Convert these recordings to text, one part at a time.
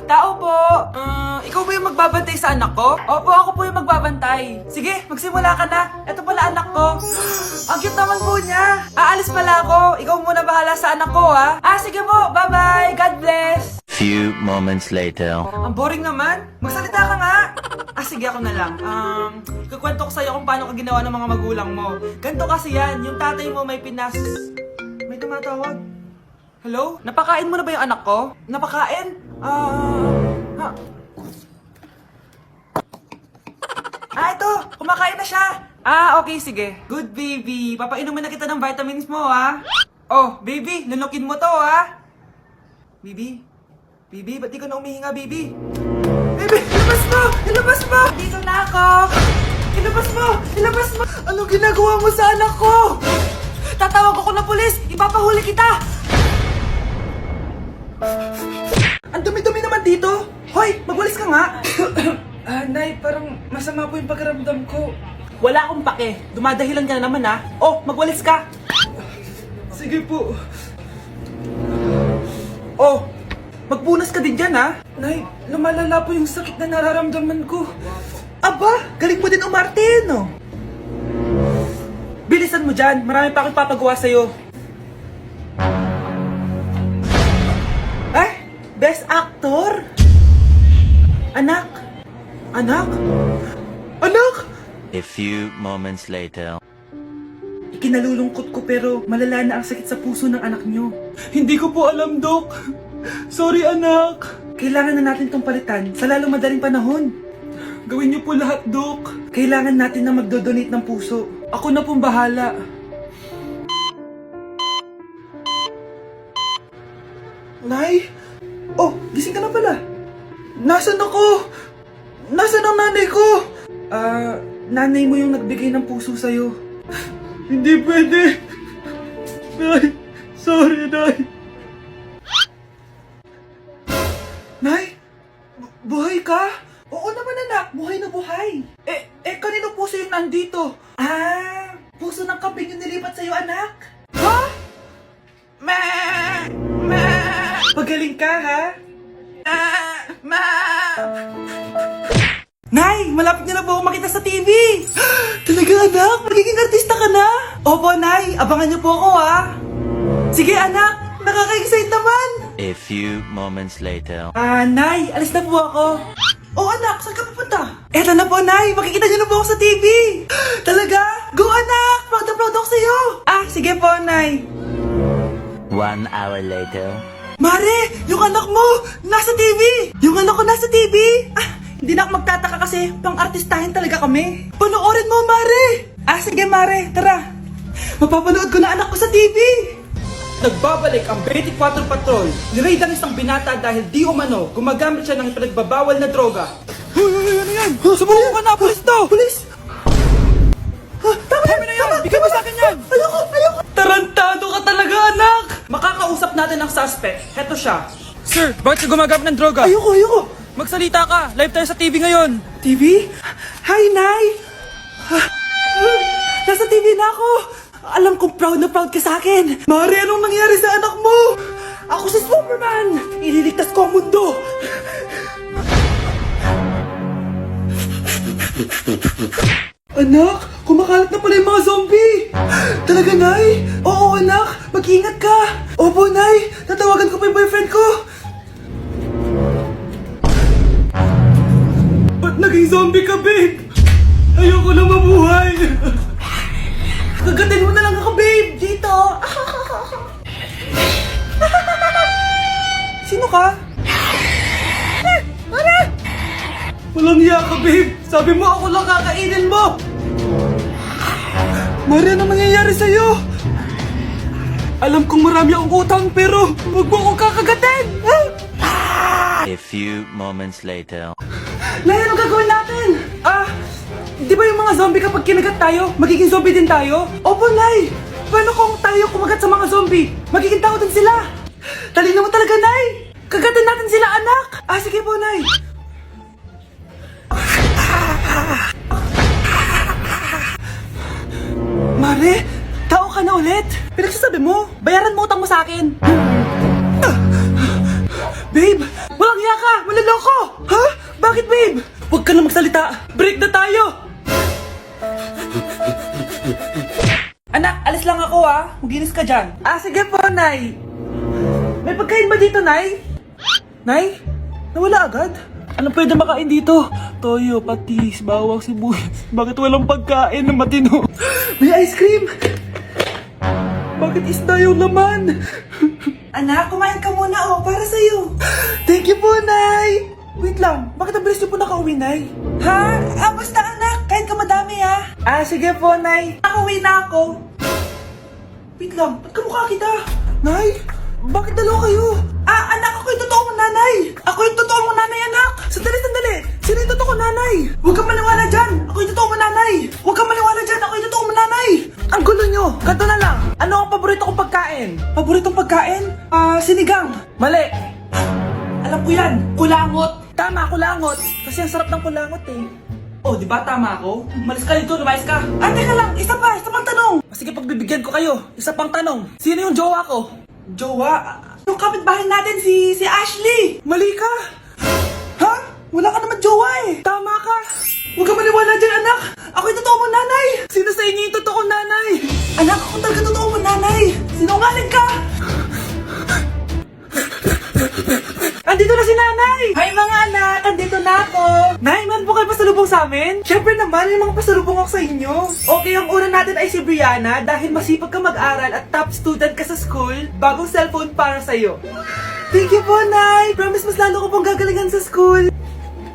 Tao po. Ikaw ba yung magbabantay sa anak ko? Opo, ako po yung magbabantay. Sige, magsimula ka na. Ito pala anak ko. Ang cute naman po niya. Aalis pala ako. Ikaw muna bahala sa anak ko, ha? Sige po. Bye-bye. God bless. Few moments later. Ang boring naman. Magsalita ka nga. Sige, ako na lang. Kukwento ko sa'yo kung paano ka ginawa ng mga magulang mo. Ganto kasi yan. Yung tatay mo may May tumatawag. Hello? Napakain mo na ba yung anak ko? Napakain? Ito! Kumakain na siya! Okay, sige. Good, baby. Papainumin na kita ng vitamins mo, ha? Oh, baby, lunukin mo to, ha? Baby? Baby, ba't di ka na umihinga, baby? Baby, ilabas mo! Ilabas mo! Dito na ako! Ilabas mo! Ilabas mo! Anong ginagawa mo sa anak ko? Tatawag ako ng pulis! Ipapahuli kita! Ang dumi-dumi naman dito! Hoy! Magwalis ka nga! Nay, parang masama po yung pakiramdam ko. Wala akong pake. Dumadahilan ka na naman, ha? Oh, magwalis ka! Sige po. Oh, magpunas ka din dyan, ha? Nay, lumalala po yung sakit na nararamdaman ko. Aba, galing mo din umarte, no? Bilisan mo dyan. Marami pa akong papagawa sa'yo. Best actor? Anak? Anak? Anak? A few moments later. Ikinalulungkot ko pero malala na ang sakit sa puso ng anak nyo. Hindi ko po alam, Dok. Sorry, anak. Kailangan na natin tong palitan sa lalong madaling panahon. Gawin niyo po lahat, Dok. Kailangan natin na magdodonate ng puso. Ako na pong bahala. Nay? Oh, gising ka na pala. Nasaan ako? Nasaan ang nanay ko? Nanay mo yung nagbigay ng puso sa'yo. Hindi pwede. Nay, sorry, Nay. Nay? Buhay ka? Oo naman, anak. Buhay na buhay. Kanino puso yung nandito? Puso ng kambing yung nilipat sa'yo, anak. Ha? Pagaling ka, ha? Nay, malapit niyo na po ako makita sa TV. Talaga, anak? Magiging artista ka na? Opo, Nay. Abangan niyo po ako, ha? Sige, anak. Nakaka-excite naman. A few moments later. Nay, alis na po ako. Oh, anak, saan ka pupunta? Eto na po, Nay. Makikita niyo na po ako sa TV. Talaga? Go, anak. Proud na proud ako sa'yo. Sige po, Nay. 1 hour later. Mare, yung anak mo, nasa TV! Yung anak ko nasa TV! Hindi na ako magtataka kasi pang-artistahin talaga kami. Panoorin mo, Mare! Sige, Mare, tara. Mapapanood ko na anak ko sa TV! Nagbabalik ang 24 Patrol. Niraid ang isang binata dahil di umano gumagamit siya ng pinagbabawal na droga. Ano yan? Subukan ka na, pulis to! Pulis! Tama na yan! Bigyan mo sa akin yan! Ayoko! Tarantado ka talaga, anak! Makakausap natin ang suspect. Heto siya. Sir, bakit ka gumagamit ng droga? Ayoko! Magsalita ka! Live tayo sa TV ngayon! TV? Hi, Nay! Nasa TV na ako! Alam kong proud na proud ka sa akin! Mare, anong nangyari sa anak mo? Ako si Superman! Ililigtas ko ang mundo! Anak, kumakalat na pala yung mga zombie! Talaga, Nay? Oo, anak! Mag-ingat ka! Opo, Nay! Tatawagan ko pa yung boyfriend ko! Ba't naging zombie ka, babe? Ayoko na mabuhay! Kagatin mo na lang ako, babe! Dito! Sino ka? Walang hiya ka, babe! Sabi mo ako lang kakainin mo! Mare, ano nangyayari sa'yo? Alam kong marami akong utang pero huwag mo akong kakagatin! A few moments later. Nay, anong gagawin natin? Di ba yung mga zombie kapag kinagat tayo, magiging zombie din tayo? Opo, Nay! Paano kung tayo kumagat sa mga zombie? Magiging tao din sila! Talino mo talaga, Nay! Kagatin natin sila, anak! Sige po, Nay! Mare, tao ka na ulit? Pinagsasabi mo, bayaran mo utang mo sa akin. Babe! Walang hiya ka! Maloloko! Ha? Bakit, babe? Huwag ka na magsalita! Break na tayo! Anak, alis lang ako Maginis ka dyan. Sige po, Nay. May pagkain ba dito, Nay? Nay? Nawala agad? Anong pwede makain dito? Toyo, patis, bawang, sibuyas. Bakit walang pagkain na matino? May ice cream! Bakit isda yung laman? Anak, kumain ka muna para sa'yo. Thank you po, Nay! Wait lang, bakit ang bilis niyo po nakauwi, Nay? Ha? Basta anak, kain ka madami sige po, Nay. Nakauwi na ako. Wait lang, ba't kamukha kita? Nay, bakit dalawa kayo? Anak, ako yung totoo mong nanay. Ako yung totoo mong nanay, anak. Sandali. Sino yung totoo kong nanay? Huwag kang maniwala dyan. Ako yung totoo mong nanay. Huwag kang maniwala dyan. Ako yung totoo mong nanay. Ang gulo nyo. Ganto na lang. Ano ang paborito kong pagkain? Paboritong pagkain? Sinigang. Mali. Alam ko yan. Kulangot. Tama, kulangot. Kasi ang sarap ng kulangot di ba tama ako? Malis ka dito, lumayas ka. Teka lang. Isa pang tanong. Sige, pagbibigyan ko kayo. Isa pang tanong. Sino yung jowa ko? Jowa? Yung kapitbahay natin, si Ashley! Mali ka! Ha? Wala ka naman jowa Tama ka! Huwag ka maniwala dyan, anak! Ako yung totoo mong nanay! Sino sa inyo yung totoo kong nanay? Anak, ako talaga totoo mong nanay! Sinungaling ka! Andito na si nanay! Hi mga anak! Andito na ako! Nay, man po kayo pasalubong sa amin? Siyempre naman, may mga pasalubong ako sa inyo. Okay, ang una natin ay si Brianna dahil masipag ka mag-aral at top student ka sa school. Bagong cellphone para sa'yo. Thank you po, Nay! Promise mas lalo ko pong gagalingan sa school.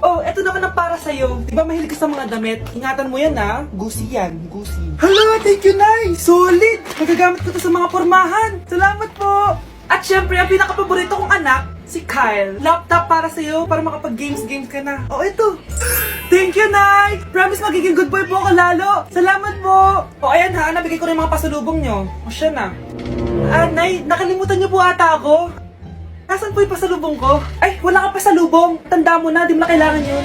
Eto naman ang para sa'yo. Di ba mahilig ka sa mga damit? Ingatan mo yan Gucci yan, Gucci. Hala, thank you, Nay! Solid! Magagamit ko to sa mga pormahan. Salamat po! At syempre, ang pinakapaborito kong anak, si Kyle. Laptop para sa'yo, para makapag-games ka na. Ito. Thank you, Nay! Promise magiging good boy po ako lalo. Salamat po! Ayan nabigay ko na yung mga pasalubong nyo. Siya na. Nay, nakalimutan niyo po ata ako. Nasaan po yung pasalubong ko? Ay, wala kang pasalubong. Tanda mo na, di mo na kailangan yun.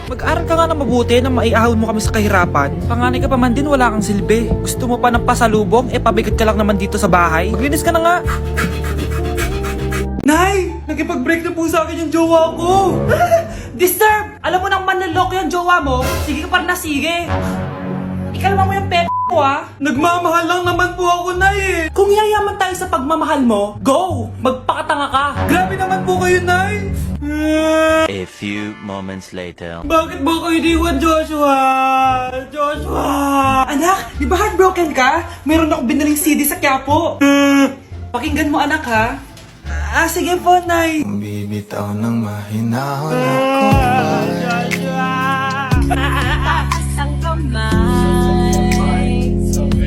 Mag-aral ka nga na mabuti na maiahon mo kami sa kahirapan. Panganay ka pa man din, wala kang silbi. Gusto mo pa ng pasalubong, pabigat ka lang naman dito sa bahay. Maglinis ka na nga. Nay! Nakipag-break na po sa akin yung jowa ko! Disturb! Alam mo nang manloloko yung jowa mo? Sige ka pa na sige! Ikalma mo yung pepe mo Nagmamahal lang naman po ako, Nay Kung yayaman tayo sa pagmamahal mo, go! Magpakatanga ka! Grabe naman po kayo, Nay! A few moments later. Bakit mo ko iniwan, Joshua? Anak, di ba heartbroken ka? Meron akong binaling CD sa Quiapo. Pakinggan mo, anak, ha? Sige po, Nay. Bibitaw ng mahinahon ako Taas ang kamay,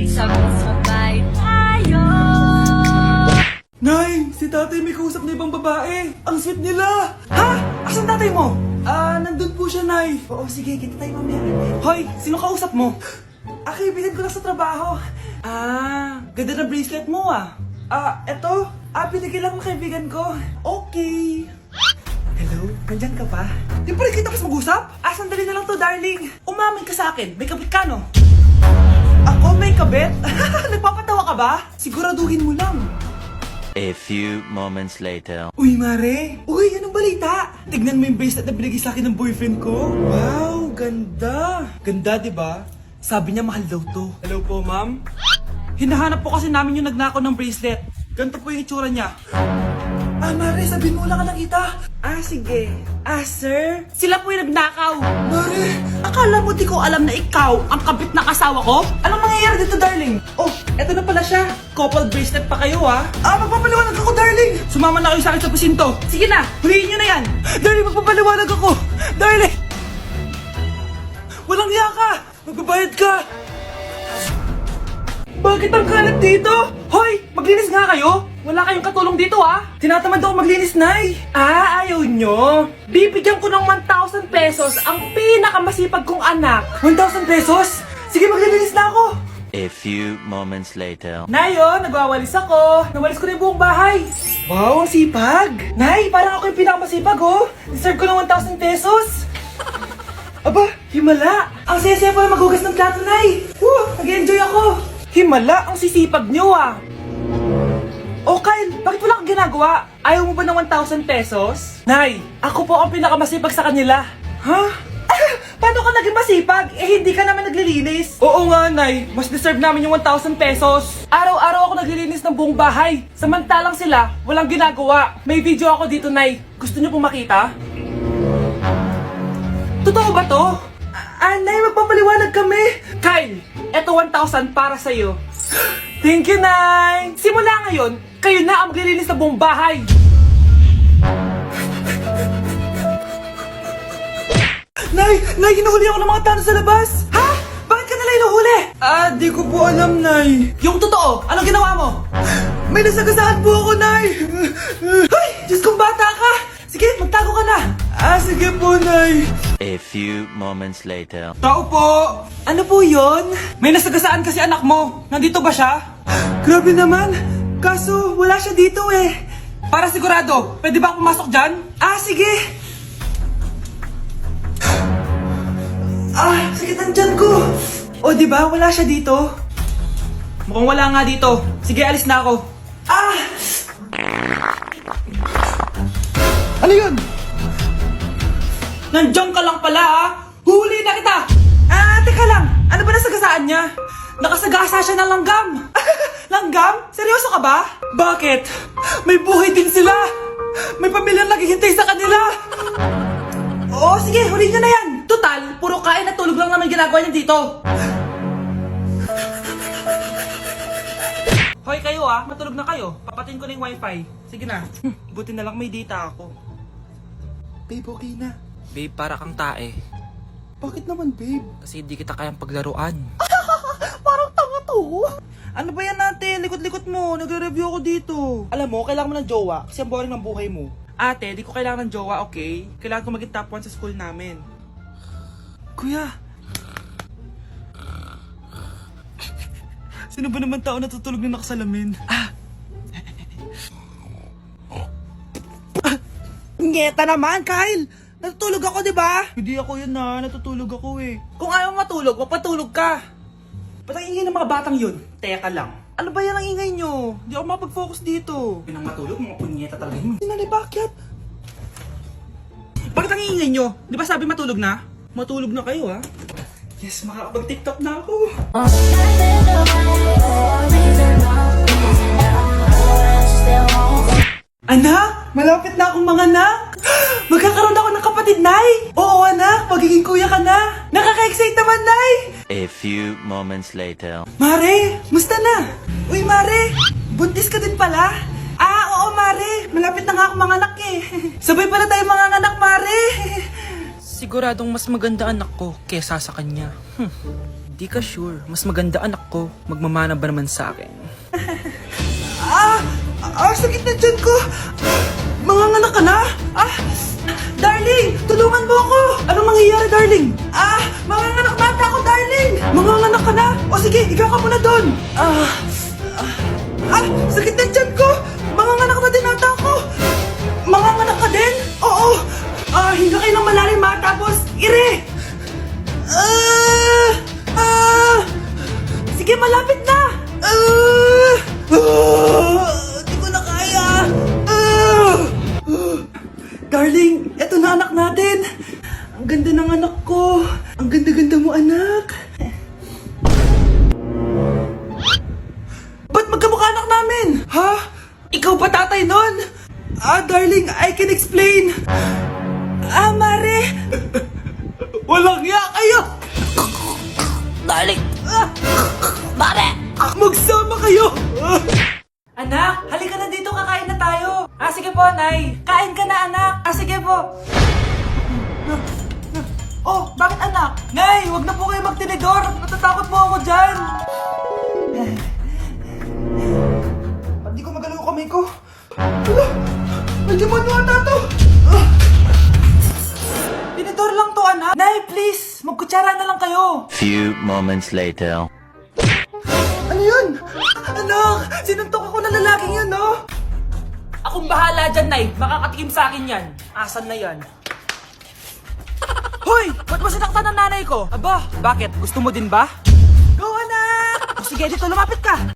sabay-sabay tayo. Nay, si tatay may kausap na ibang babae. Ang sweet nila. Ha? Asan tatay mo? Nandun po siya, Nay. Oo, sige, kita tayo mamaya. Hoy, sino kausap mo? Kaibigan ko lang sa trabaho. Ganda na bracelet mo eto. Binigyan lang ng kaibigan ko. Okay. Hello? Nandyan ka pa? Di pa rin kita mas mag-usap? Sandali na lang to, darling. Umamin ka sa akin. May kabit ka, no? Ako may kabit? Nagpapatawa ka ba? Siguraduhin mo lang. A few moments later. Uy, Mare! Uy, anong balita? Tignan mo yung bracelet na binigay sa akin ng boyfriend ko. Wow, ganda! Ganda, di ba? Sabi niya mahal daw to. Hello po, ma'am? Hinahanap po kasi namin yung nagnakaw ng bracelet. Ganito po yung itsura niya. Mare, sabihin mo lang ka nakita. Sige. Sir? Sila po yung nagnakaw. Mare! Akala mo di ko alam na ikaw ang kabit na kasawa ko? Anong mangyayari dito, darling? Eto na pala siya. Couple bracelet pa kayo, magpapaliwanag ako, darling. Sumama na kayo sa akin sa presinto. Sige na, huliin nyo na yan. Darling, magpapaliwanag ako. Darling! Walang hiya ka. Magbabayad ka. Bakit ang kalat dito? Hoy, maglinis nga kayo. Wala kayong katulong dito, Tinatamad ako maglinis, Nay. Ayaw nyo? Bibigyan ko ng 1,000 pesos ang pinakamasipag kong anak. 1,000 pesos? Sige, maglilinis na ako. A few moments later. Nay, nagwawalis ako. Nawalis ko na yung buong bahay. Wow, ang sipag. Nay, parang ako yung pinakamasipag, Deserve ko ng 1,000 pesos. Aba, himala. Ang saya-saya pa maghugas ng plato, Nay. Nag-enjoy ako. Himala, ang sisipag nyo, Oh, Kyle, bakit wala kang ginagawa? Ayaw mo ba ng 1,000 pesos? Nay, ako po ang pinakamasipag sa kanila. Ha? Paano ka naging masipag? Eh, hindi ka naman naglilinis. Oo nga, Nay. Mas deserve namin yung 1,000 pesos. Araw-araw ako naglilinis ng buong bahay. Samantalang sila, walang ginagawa. May video ako dito, Nay. Gusto niyo pong makita? Totoo ba to? Nay, magpapaliwanag kami. Kyle, eto 1,000 para sa'yo. Thank you, Nay. Simula ngayon, kayo na ang maglilinis ng buong bahay. Nay, hinuhuli ako ng mga tano sa labas. Ha? Bakit ka nila hinuhuli? Di ko po alam, Nay. Yung totoo, anong ginawa mo? May nasagasaan po ako, Nay. Ay, Diyos kong bata ka. Sige, magtago ka na. Sige po, Nay. A few moments later. Tao po! Ano po yon? May nasagasaan kasi anak mo. Nandito ba siya? Grabe naman. Kaso, wala siya dito eh. Para sigurado, pwede ba ako pumasok dyan? Sige. Sakit ang tiyan ko. O, di ba? Wala siya dito. Mukhang wala nga dito. Sige, alis na ako. Ano yun? Nandiyan ka lang pala, ha? Huli na kita! Teka lang. Ano ba nasagasaan niya? Nakasagasa siya ng langgam. Langgam? Seryoso ka ba? Bakit? May buhay din sila. May pamilyang naghihintay sa kanila. Oo, sige. Huli niyo na yan. Total, puro kain at tulog lang naman ginagawa niya dito. Hoy kayo matulog na kayo. Papatin ko na yung wifi. Sige na. Buti na lang may data ako. Babe, okay na. Babe, para kang tae. Bakit naman, babe? Kasi hindi kita kayang paglaruan. Parang tanga to. Ano ba yan natin? Likot-likot mo. Nagre-review ako dito. Alam mo, kailangan mo ng jowa kasi ang boring ng buhay mo. Ate, di ko kailangan ng jowa, okay? Kailangan ko maging top 1 sa school namin. Kuya! Sino ba naman tao natutulog na nakasalamin? Ngeta naman, Kyle! Natutulog ako, di ba? Hindi ako yun natutulog ako eh. Kung ayaw matulog, mapatulog ka! Ba't ang ingay ng mga batang yun? Teka lang. Ano ba yan ang ingay nyo? Hindi ako mapag-focus dito. Pinang matulog, mga punyeta talaga yun. Sinali, bakit? Bakit ang ingay nyo? Di ba sabi matulog na? Matulog na kayo, ha? Yes, makakapag-tiktok na ako. Anak, malapit na akong manganak. Magkakaroon ako ng kapatid, Nay. Oo, anak, magiging kuya ka na. Nakaka-excite naman, Nay. A few moments later. Mare, musta na? Uy, Mare, buntis ka din pala? Oo, Mare. Malapit na nga akong manganak eh. Sabay pala tayo manganganak, Mare. Siguradong mas maganda anak ko kesa sa kanya. Di ka sure. Mas maganda anak ko. Magmamana ba naman sa akin? Sakit na dyan ko. Manganganak ka na? Darling, tulungan mo ako. Anong mangyayari, darling? Manganganak bata ako, darling. Manganganak ka na? O sige, ikaw ka muna doon. Sakit na dyan ko. Manganganak na din ata ako. Manganganak ka din? Oo. Hinga kayo ng malalim tapos ire. Sige, malapit na. Di ko na kaya. Darling, eto na anak natin. Ang ganda ng anak ko. Ang ganda-ganda mo, anak. Ba't magkamukha anak namin? Ha? Ikaw ba tatay nun? Darling, I can explain. Mare. Walang ya kayo. Darling! Mare! Magsama kayo. Anak, halika na dito, kakain na tayo. Sige po, Nay. Kain ka na, anak. Sige po. Oh, bakit anak? Nay, wag na po kayo magtinidor. Natatakot po ako dyan. Hindi ko magalaw yung kamay ko. Medyo manuwata to. Tinidor lang to, anak. Nay, please. Magkutsara na lang kayo. Few moments later. Ano yun? Anak, sinuntok ako ng lalaking yun, no? Akong bahala dyan, Nay. Makakatikim sa akin yan. Asan na yan? Hoy! Ba't mo sinaktan ng nanay ko? Aba, bakit? Gusto mo din ba? Go, anak! O sige, dito, lumapit ka.